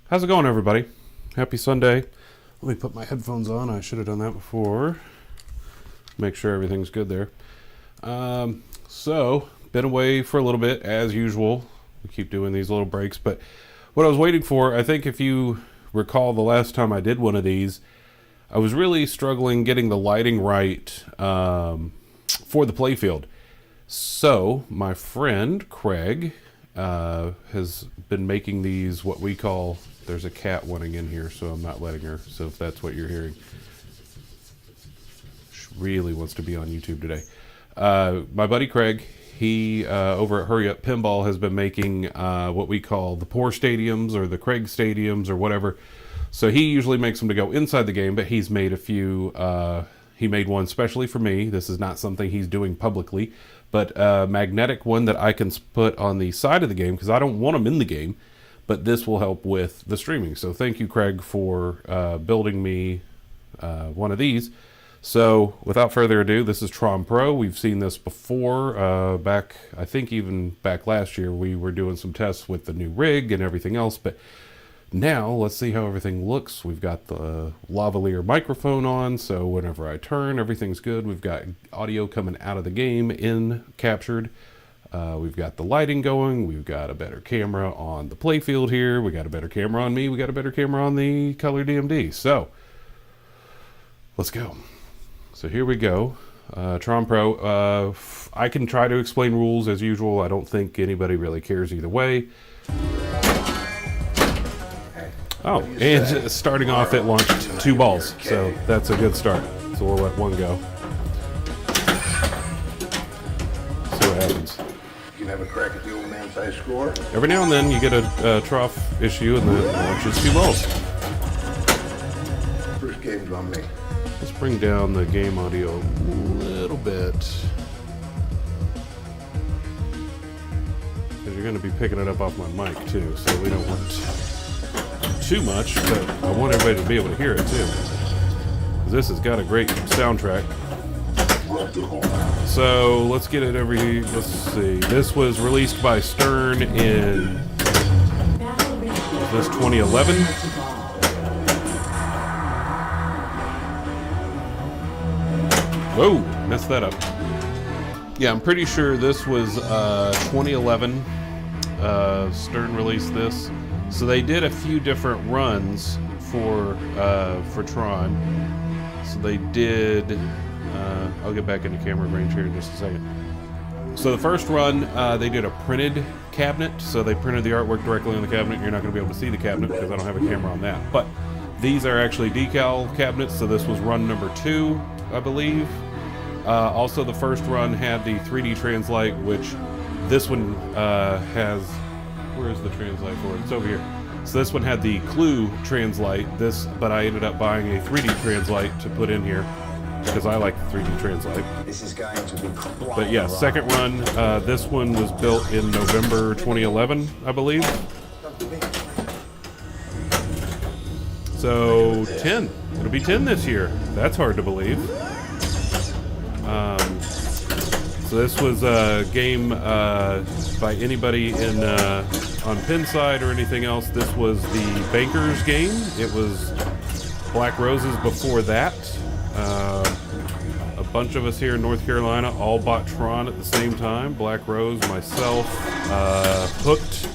How's it going, everybody? Happy Sunday. Let me put my headphones on. I should have done that before. Make sure everything's good there. So, been away for a little bit, as usual. We keep doing these little breaks, but what I was waiting for, I think if you recall the last time I did one of these, I was really struggling getting the lighting right for the playfield. So, my friend, Craig, has been making these, what we call, there's a cat wanting in here, so I'm not letting her, so if that's what you're hearing. She really wants to be on YouTube today. My buddy Craig, he, over at Hurry Up Pinball, has been making what we call the Poor Stadiums, or the Craig Stadiums, or whatever. So he usually makes them to go inside the game, but he's made a few, he made one specially for me. This is not something he's doing publicly, but a magnetic one that I can put on the side of the game, because I don't want them in the game, but this will help with the streaming. So thank you, Craig, for building me one of these. So without further ado, this is Tron Pro. We've seen this before, back, I think even back last year, we were doing some tests with the new rig and everything else, but now let's see how everything looks. We've got the lavalier microphone on, so whenever I turn, everything's good. We've got audio coming out of the game in captured. We've got the lighting going. We've got a better camera on the playfield here. We got a better camera on me. We got a better camera on the color DMD. So let's go. So here we go. Tron Pro. I can try to explain rules as usual. I don't think anybody really cares either way. Oh, and starting off, it launched 2 balls, so that's a good start. So we'll let one go. See what happens. You can have a crack at the old man's high score. Every now and then you get a trough issue, and then it launches 2 balls. First game's on me. Let's bring down the game audio a little bit, because you're going to be picking it up off my mic too, so we don't want too much, but I want everybody to be able to hear it too. This has got a great soundtrack. So let's get it over here. Let's see. This was released by Stern in, is this 2011? Whoa, messed that up. Yeah, I'm pretty sure this was 2011. Stern released this. So they did a few different runs for Tron. So they did, I'll get back into camera range here in just a second. So the first run, they did a printed cabinet. So they printed the artwork directly on the cabinet. You're not going to be able to see the cabinet because I don't have a camera on that. But these are actually decal cabinets. So this was run number 2, I believe. Also, the first run had the 3D Translite, which this one has. Where's the translite for it? It's over here. So this one had the Clue translite, but I ended up buying a 3D translite to put in here because I like the 3D translite. This is going to be. But yeah, second run. This one was built in November 2011, I believe. So 10. It'll be 10 this year. That's hard to believe. So this was a game by anybody in on Pinside or anything else. This was the Bankers game. It was Black Roses before that. A bunch of us here in North Carolina all bought Tron at the same time. Black Rose, myself, Hooked.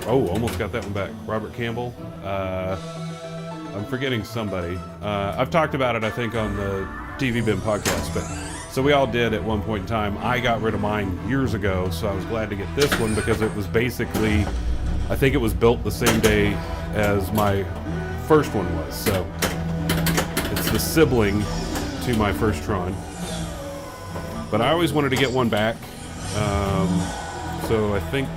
Almost got that one back. Robert Campbell. I'm forgetting somebody. I've talked about it, I think, on the TV Bin podcast, but so we all did at one point in time. I got rid of mine years ago, so I was glad to get this one because it was basically, I think it was built the same day as my first one was. So it's the sibling to my first Tron. But I always wanted to get one back. So I think,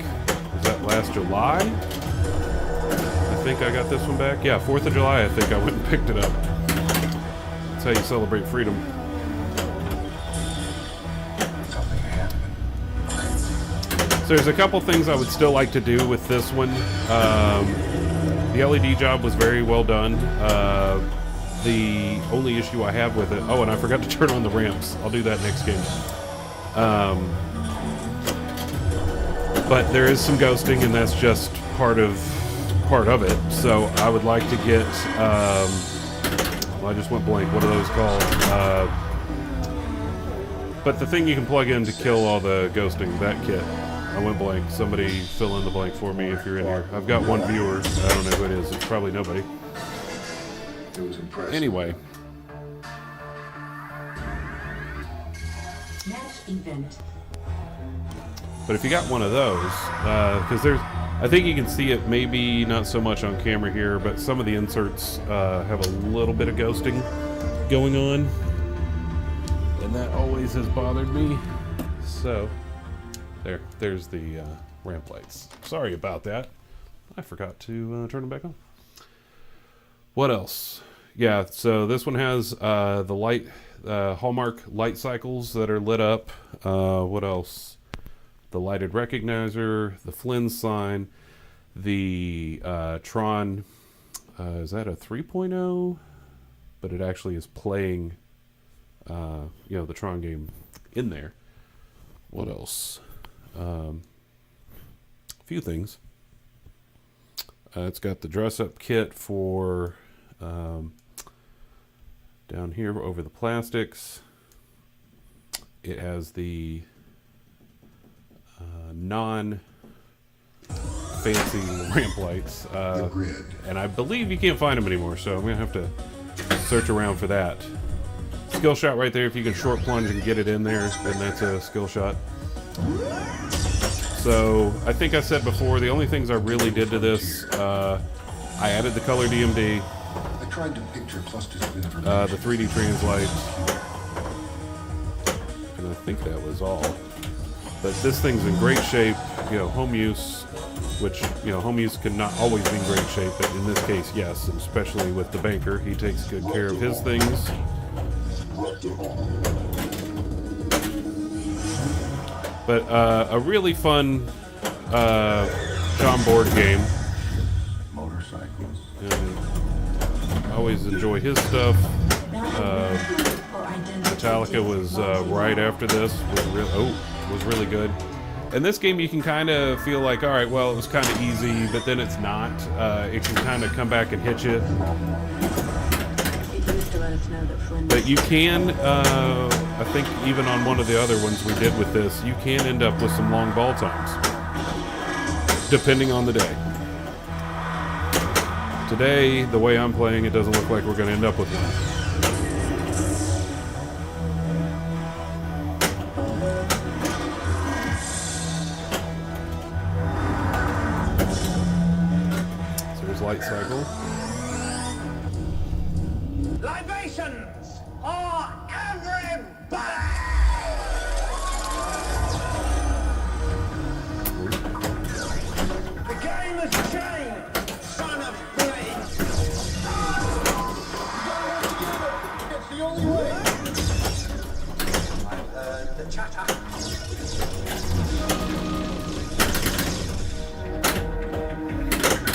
was that last July? I think I got this one back. Yeah, 4th of July, I think I went and picked it up. That's how you celebrate freedom. So there's a couple things I would still like to do with this one. The LED job was very well done. The only issue I have with it, oh, and I forgot to turn on the ramps. I'll do that next game. But there is some ghosting, and that's just part of part of it. So I would like to get, well, I just went blank. What are those called? But the thing you can plug in to kill all the ghosting, that kit. I went blank. Somebody fill in the blank for me if you're in here. I've got one viewer. I don't know who it is. It's probably nobody. It was impressive. Anyway. Match event. But if you got one of those, because there's, I think you can see it maybe not so much on camera here, but some of the inserts have a little bit of ghosting going on. And that always has bothered me. So, there's the ramp lights. Sorry about that. I forgot to turn them back on. What else? Yeah, so this one has the light, Hallmark light cycles that are lit up. What else? The lighted recognizer, the Flynn sign, the Tron, is that a 3.0? But it actually is playing, you know, the Tron game in there. What else? A few things. It's got the dress-up kit for down here over the plastics. It has the non-fancy ramp lights, and I believe you can't find them anymore, so I'm gonna have to search around for that. Skill shot right there. If you can short plunge and get it in there, then that's a skill shot. So I think I said before, the only things I really did to this, I added the color DMD, I tried to picture clusters of information. the 3D translite, and I think that was all. But this thing's in great shape, you know, home use, which, you know, home use can not always be in great shape, but in this case, yes, especially with the banker. He takes good care of his things. But a really fun John board game. Motorcycles. I always enjoy his stuff. Metallica was right after this. Was really good. And this game you can kind of feel like, all right, well, it was kind of easy, but then it's not. It can kind of come back and hit you. But you can, I think even on one of the other ones we did with this, you can end up with some long ball times, depending on the day. Today, the way I'm playing, it doesn't look like we're going to end up with one. So there's light cycle. Libations for everybody! The game has changed, son of bitch! It's the only way! I've heard the chatter.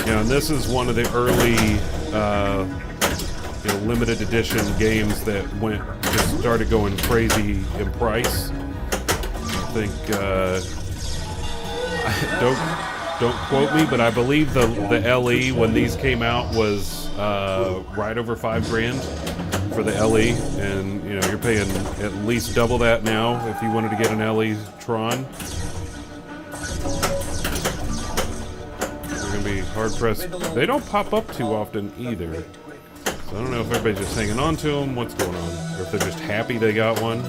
Yeah, and this is one of the early you know, limited edition games that just started going crazy in price. I think don't quote me, but I believe the LE when these came out was right over $5,000 for the LE, and you know you're paying at least double that now if you wanted to get an LE Tron. You're gonna be hard pressed. They don't pop up too often either. So I don't know if everybody's just hanging on to them, what's going on, or if they're just happy they got one.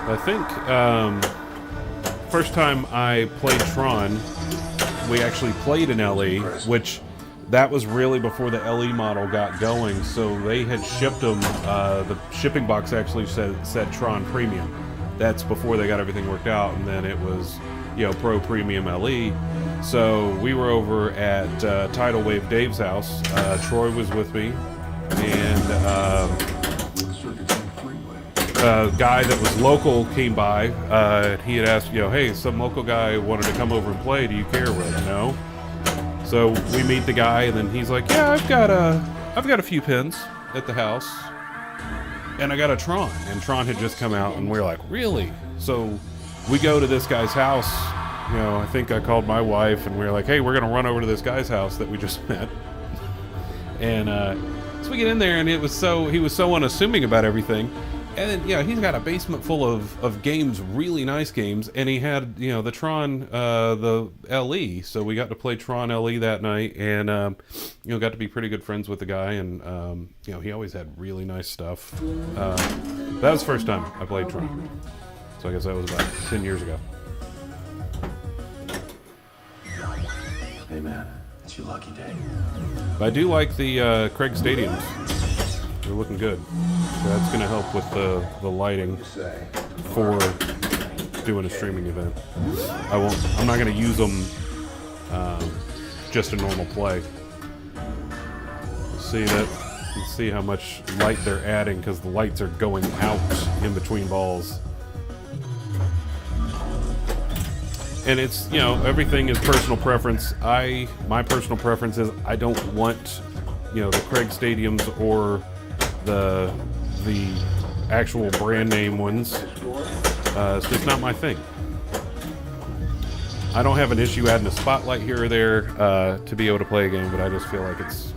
I think first time I played Tron, we actually played an LE, which that was really before the LE model got going, so they had shipped them, the shipping box actually said Tron Premium. That's before they got everything worked out, and then it was, you know, Pro Premium LE. So we were over at Tidal Wave Dave's house. Troy was with me, and a guy that was local came by. He had asked, you know, hey, some local guy wanted to come over and play. Do you care? We're like, no. So we meet the guy, and then he's like, yeah, I've got a few pins at the house. and I got a Tron, and Tron had just come out, and we were like, really? So we go to this guy's house. You know, I think I called my wife, and we were like, hey, we're gonna run over to this guy's house that we just met. And so we get in there, and he was so unassuming about everything. And then, yeah, he's got a basement full of games, really nice games, and he had, you know, the Tron, the LE, so we got to play Tron LE that night, and, you know, got to be pretty good friends with the guy, and, you know, he always had really nice stuff. That was the first time I played Tron, so I guess that was about 10 years ago. Hey man, it's your lucky day. But I do like the Craig Stadiums. They're looking good. So that's going to help with the lighting for doing a streaming event. I'm not going to use them just a normal play. See that? You can see how much light they're adding because the lights are going out in between balls. And it's, you know, everything is personal preference. My personal preference is I don't want, you know, the Craig Stadiums or the actual brand name ones. It's just not my thing. I don't have an issue adding a spotlight here or there to be able to play a game, but I just feel like it's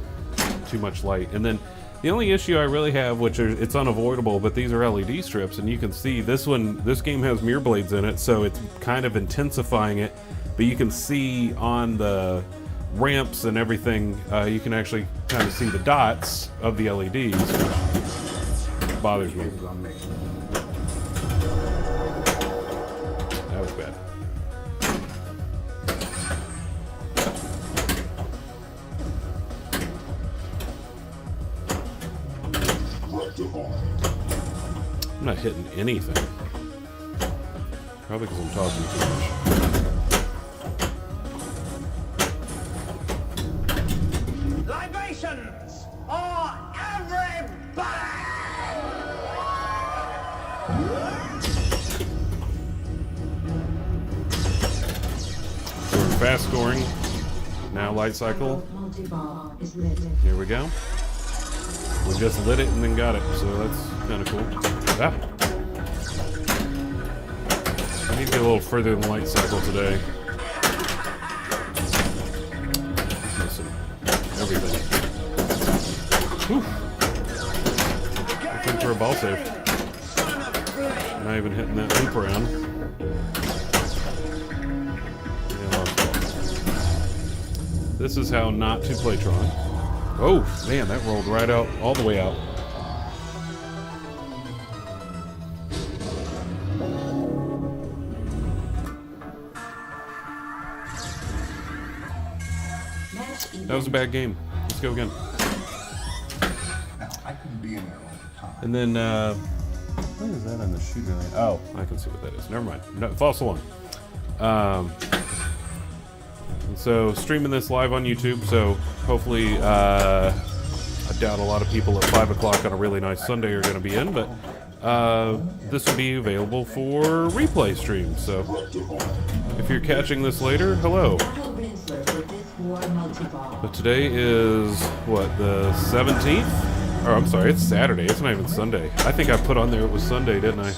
too much light. And then the only issue I really have, which it's unavoidable, but these are LED strips, and you can see this game has mirror blades in it, so it's kind of intensifying it. But you can see on the ramps and everything, you can actually kind of see the dots of the LEDs, which bothers me. That was bad. I'm not hitting anything. Probably because I'm talking too much. Libations for everybody! So we're fast scoring. Now light cycle. Here we go. We just lit it and then got it, so that's kind of cool. Ah. I need to get a little further than light cycle today. Missing everything. Whew. Looking for a ball save. Not even hitting that loop around. Yeah, lost ball. This is how not to play Tron. Oh, man, that rolled right out, all the way out. That was a bad game. Let's go again. Now, I could be in there all the time. And then, what is that on the shooter line? Oh, I can see what that is. Never mind. No, false alarm. And so, streaming this live on YouTube, so hopefully, I doubt a lot of people at 5 o'clock on a really nice Sunday are going to be in, but this will be available for replay stream. So, if you're catching this later, hello. But today is, what, the 17th? Or, I'm sorry, it's Saturday. It's not even Sunday. I think I put on there it was Sunday, didn't I?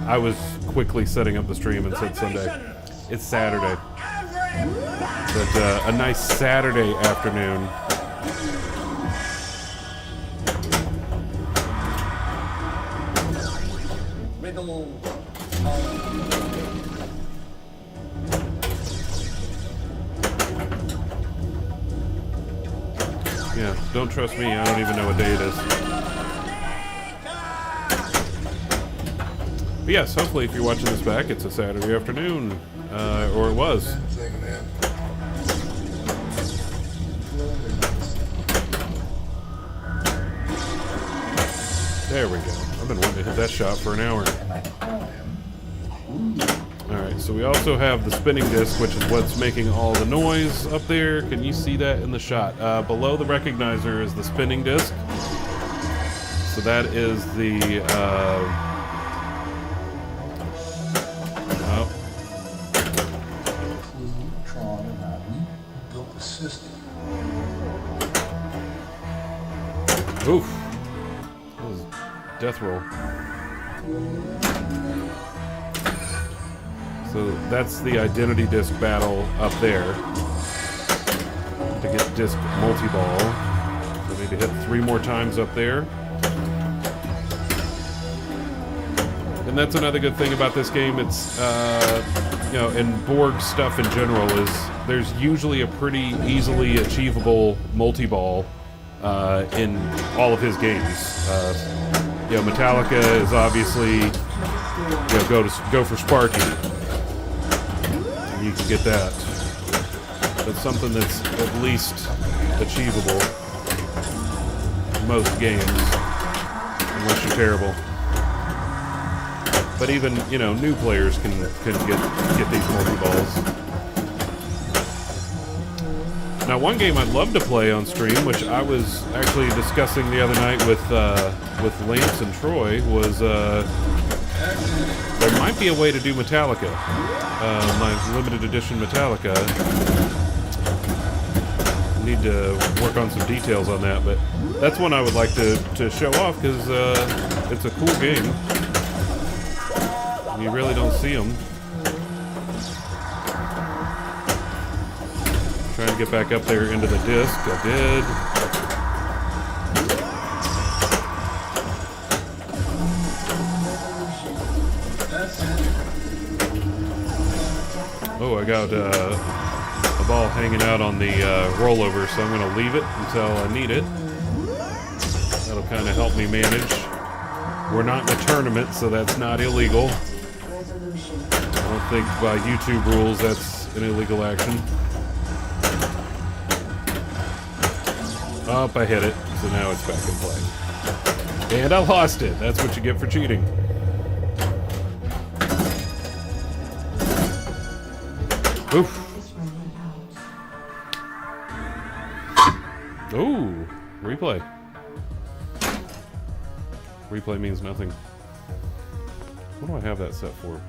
I was quickly setting up the stream and said Sunday. It's Saturday. But a nice Saturday afternoon. Yeah, don't trust me. I don't even know what day it is. But yes, hopefully if you're watching this back, it's a Saturday afternoon. Or it was. There we go. I've been wanting to hit that shot for an hour. Alright, so we also have the spinning disc, which is what's making all the noise up there. Can you see that in the shot? Below the recognizer is the spinning disc. So that is the... Tron and I, we built a system. Oof. That was death roll. So that's the identity disc battle up there. To get disc multi-ball. So I need to hit 3 more times up there. And that's another good thing about this game. It's, you know, and Borg stuff in general is there's usually a pretty easily achievable multi-ball in all of his games. You know, Metallica is obviously, you know, go for Sparky. And you can get that. That's something that's at least achievable in most games, unless you're terrible. But even, you know, new players can get these multi-balls. Now, one game I'd love to play on stream, which I was actually discussing the other night with Lance and Troy, was there might be a way to do Metallica, my limited edition Metallica. Need to work on some details on that, but that's one I would like to show off because it's a cool game. You really don't see them. Trying to get back up there into the disc. I did. Oh, I got a ball hanging out on the rollover, so I'm going to leave it until I need it. That'll kind of help me manage. We're not in a tournament, so that's not illegal. I don't think by YouTube rules that's an illegal action. Oh, I hit it, so now it's back in play. And I lost it. That's what you get for cheating. Oof. Ooh, replay. Replay means nothing. What do I have that set for?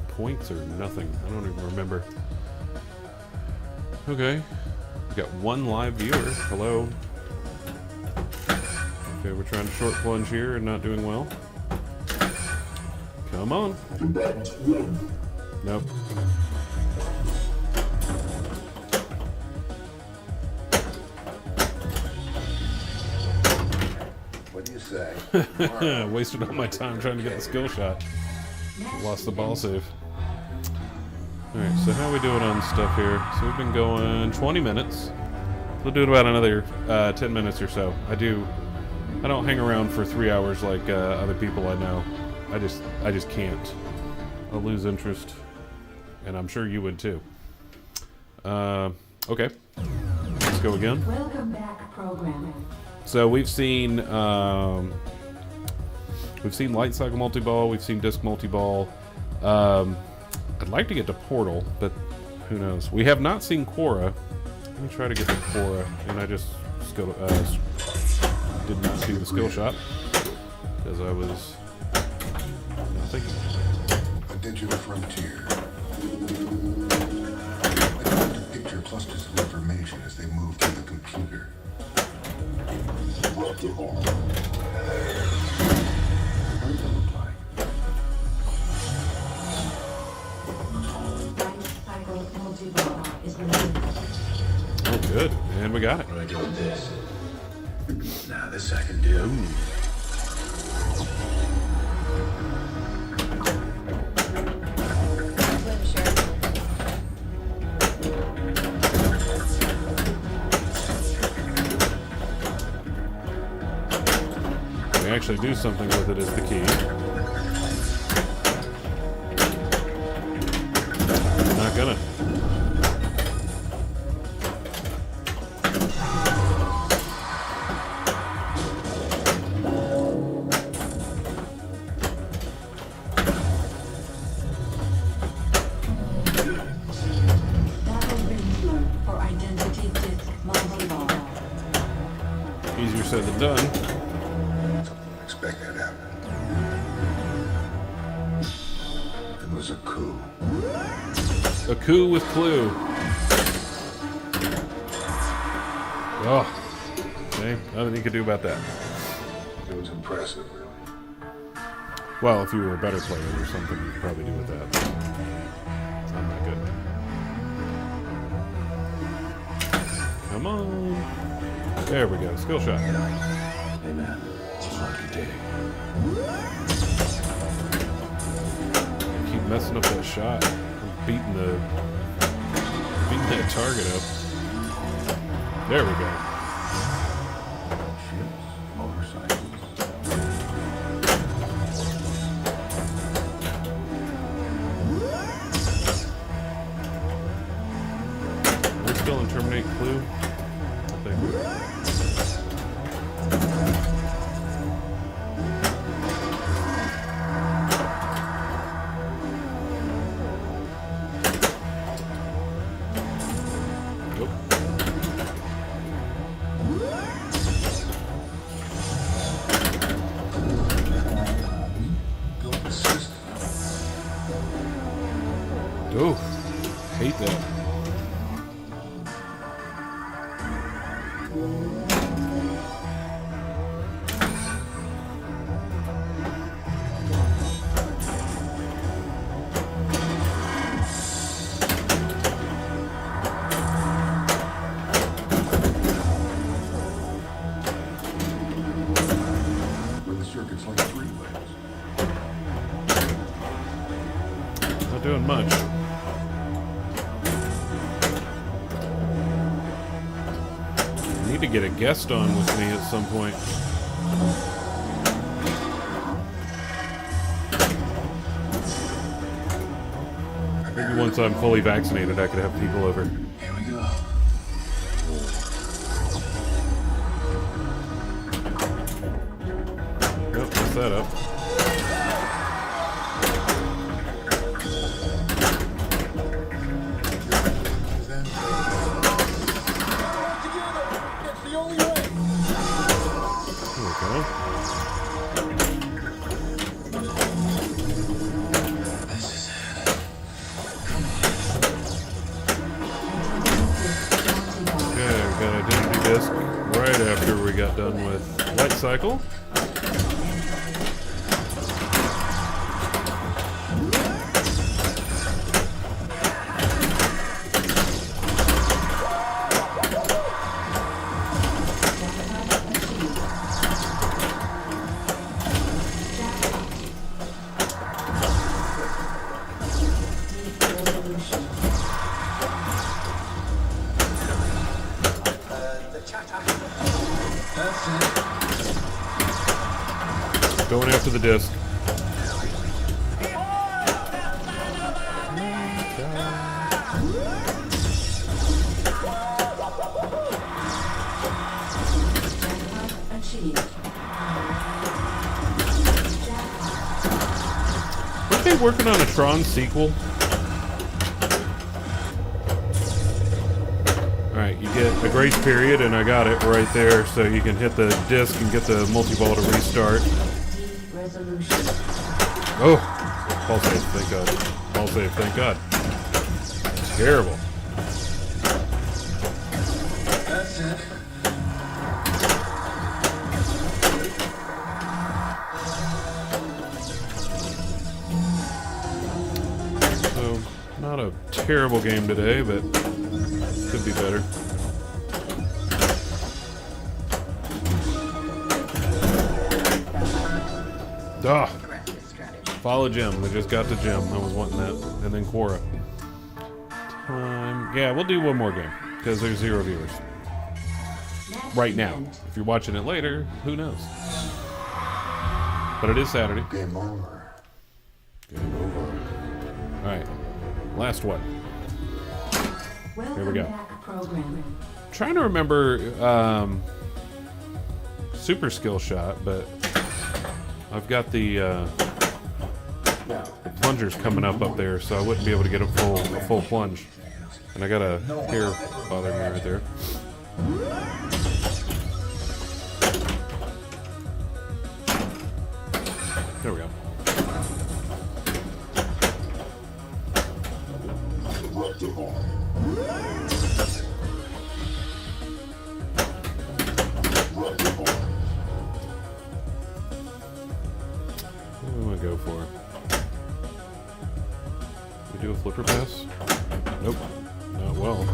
Points or nothing? I don't even remember. Okay. We got 1 live viewer. Hello. Okay, we're trying to short plunge here and not doing well. Come on. Nope. What do you say? Wasted all my time trying to get the skill shot. Lost the ball save. Alright, so how are we doing on stuff here? So we've been going 20 minutes. We'll do it about another 10 minutes or so. I don't hang around for 3 hours like other people I know. I just can't. I'll lose interest. And I'm sure you would too. Okay. Let's go again. Welcome back, programming. So we've seen light cycle multi-ball, we've seen disc multi-ball. I'd like to get to Portal, but who knows? We have not seen Quora. Let me try to get to Quora, and I just did not see the skill shot because I was not thinking. A digital frontier. I try to picture clusters of information as they move through the computer. What the hell? What does it look like? Cycle multi-ball is released. Oh, good. And we got it. What do I do with this? Nah, this I can do. We actually do something with it is the key. Not gonna. Battle ring for identity disc multi-ball. Easier said than done. Expect that to happen. It was a coup. A coup with clue. Oh. Okay, nothing you could do about that. It was impressive, really. Well, if you were a better player or something, you'd probably do with that. I'm not good. Come on. There we go. Skill shot. Hey man, it's your lucky day. Keep messing up that shot. I'm beating that target up. There we go. Ships, motorcycles. We're still in Terminate Clue. I think we are. Built the system. Oh, hate that. Where the circuit's like three legs. Not doing much. Need to get a guest on with me at some point. Maybe once I'm fully vaccinated, I could have people over. Here we go. Yep, mess that up. Then It's the only way. There we go. this is it. Okay, we got Identity Disc right after we got done with Light Cycle. That's it. Going after the disc. Achieved. Weren't they working on a Tron sequel? Alright, you get a grace period, and I got it right there, so you can hit the disc and get the multi-ball to restart. Resolution. Oh! Ball save, thank God. Ball save, thank God. Terrible. That's it. So, not a terrible game today, but could be better. Ah! Follow Jim. We just got to Jim. I was wanting that. And then Quora. Yeah, we'll do one more game. Because there's 0 viewers. Right now. If you're watching it later, who knows? But it is Saturday. Game over. Game over. Alright. Last one. Welcome we go. back, program. Trying to remember super skill shot, but I've got the plungers coming up there, so I wouldn't be able to get a full plunge. And I got a hair bothering me right there. There we go. I'm gonna go flipper pass? Nope. Not well.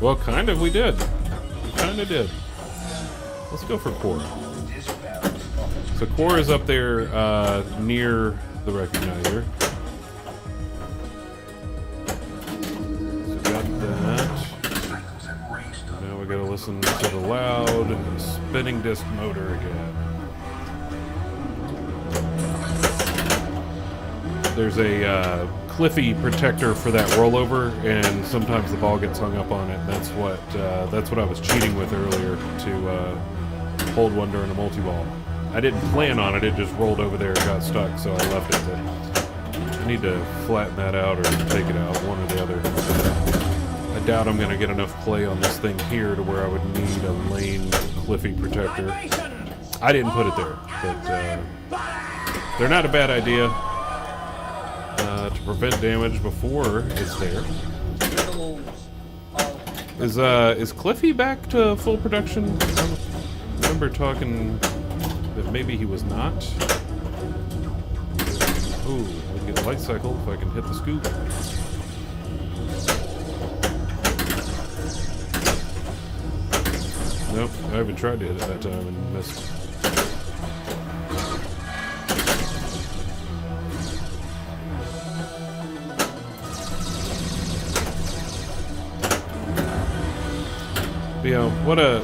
Well, kind of we did. We kind of did. Let's go for core. So core is up there near the recognizer. So got that. Now we gotta listen to the loud spinning disc motor again. There's a Cliffy protector for that rollover, and sometimes the ball gets hung up on it. That's what I was cheating with earlier to hold one during a multi-ball. I didn't plan on it; it just rolled over there and got stuck, so I left it. But I need to flatten that out or take it out, one or the other. I doubt I'm going to get enough play on this thing here to where I would need a lane Cliffy protector. I didn't put it there, but they're not a bad idea. To prevent damage before it's there. Is Cliffy back to full production? I remember talking that maybe he was not. Ooh, I can get a light cycle if I can hit the scoop. Nope, I haven't tried to hit it that time and missed. You know, what a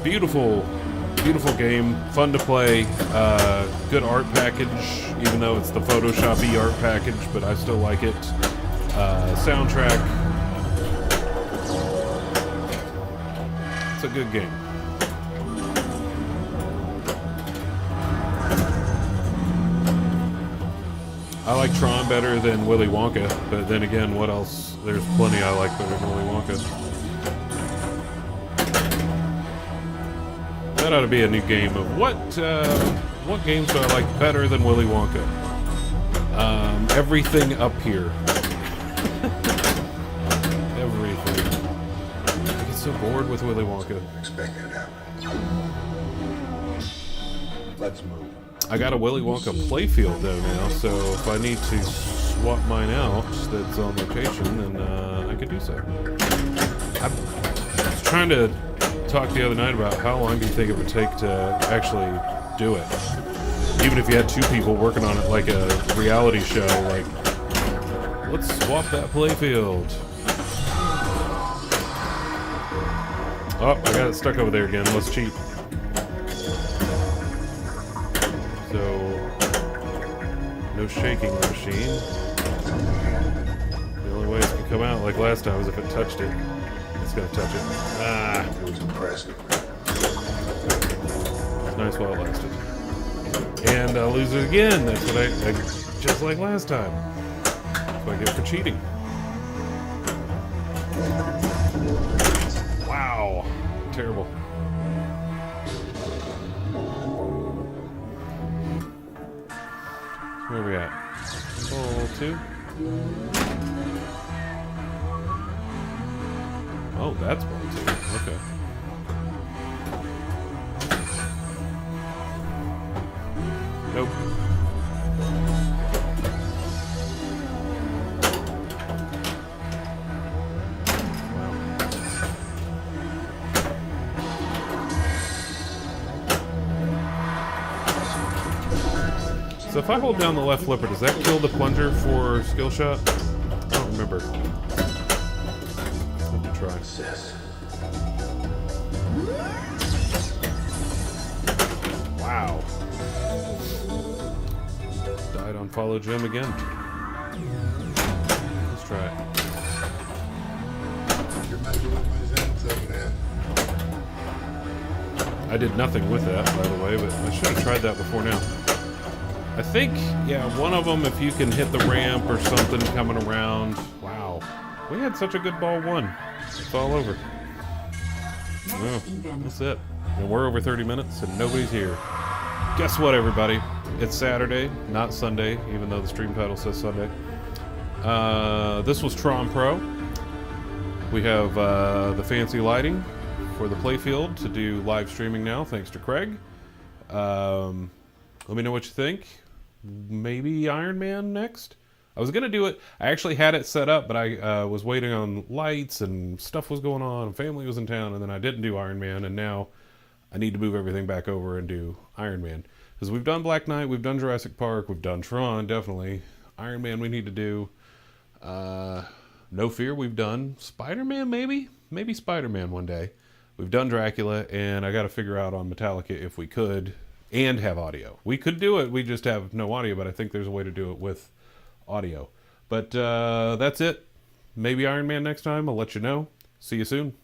beautiful game, fun to play, good art package, even though it's the Photoshop-y art package, but I still like it. Soundtrack, it's a good game. I like Tron better than Willy Wonka, but then again, what else? There's plenty I like better than Willy Wonka. That ought to be a new game of what games do I like better than Willy Wonka? Everything up here. Everything. I get so bored with Willy Wonka. Expected it to happen. Let's move. I got a Willy Wonka playfield though now, so if I need to swap mine out that's on location, then I could do so. I was trying to talk the other night about how long do you think it would take to actually do it, even if you had two people working on it like a reality show. Like, let's swap that playfield. Oh, I got it stuck over there again. Let's cheat. So no shaking the machine. The only way it can come out like last time is if it touched it. It's gonna touch it. Ah. It was impressive. It's nice while it lasted. And I'll lose it again. That's what I just like last time. That's what I get for cheating. Wow. Terrible. Where are we at? Ball 2? Oh, that's ball 2. Okay. Nope. So if I hold down the left flipper, does that kill the plunger for skill shot? I don't remember. Have to try. Wow. Died on follow Jim again. Let's try it. You're messing with my Zen thing, man. I did nothing with that, by the way, but I should have tried that before now. I think, yeah, one of them, if you can hit the ramp or something coming around. Wow. We had such a good ball one. It's all over. Oh, that's it. And we're over 30 minutes and nobody's here. Guess what, everybody? It's Saturday, not Sunday, even though the stream title says Sunday. This was Tron Pro. We have the fancy lighting for the playfield to do live streaming now, thanks to Craig. Let me know what you think. Maybe Iron Man next. I was gonna do it. I actually had it set up, but I was waiting on lights and stuff was going on. And family was in town, and then I didn't do Iron Man, and now I need to move everything back over and do Iron Man. Because we've done Black Knight, we've done Jurassic Park, we've done Tron, definitely. Iron Man we need to do. No Fear we've done. Spider-Man maybe? Maybe Spider-Man one day. We've done Dracula, and I got to figure out on Metallica if we could and have audio. We could do it, we just have no audio, but I think there's a way to do it with audio. But that's it. Maybe Iron Man next time. I'll let you know. See you soon.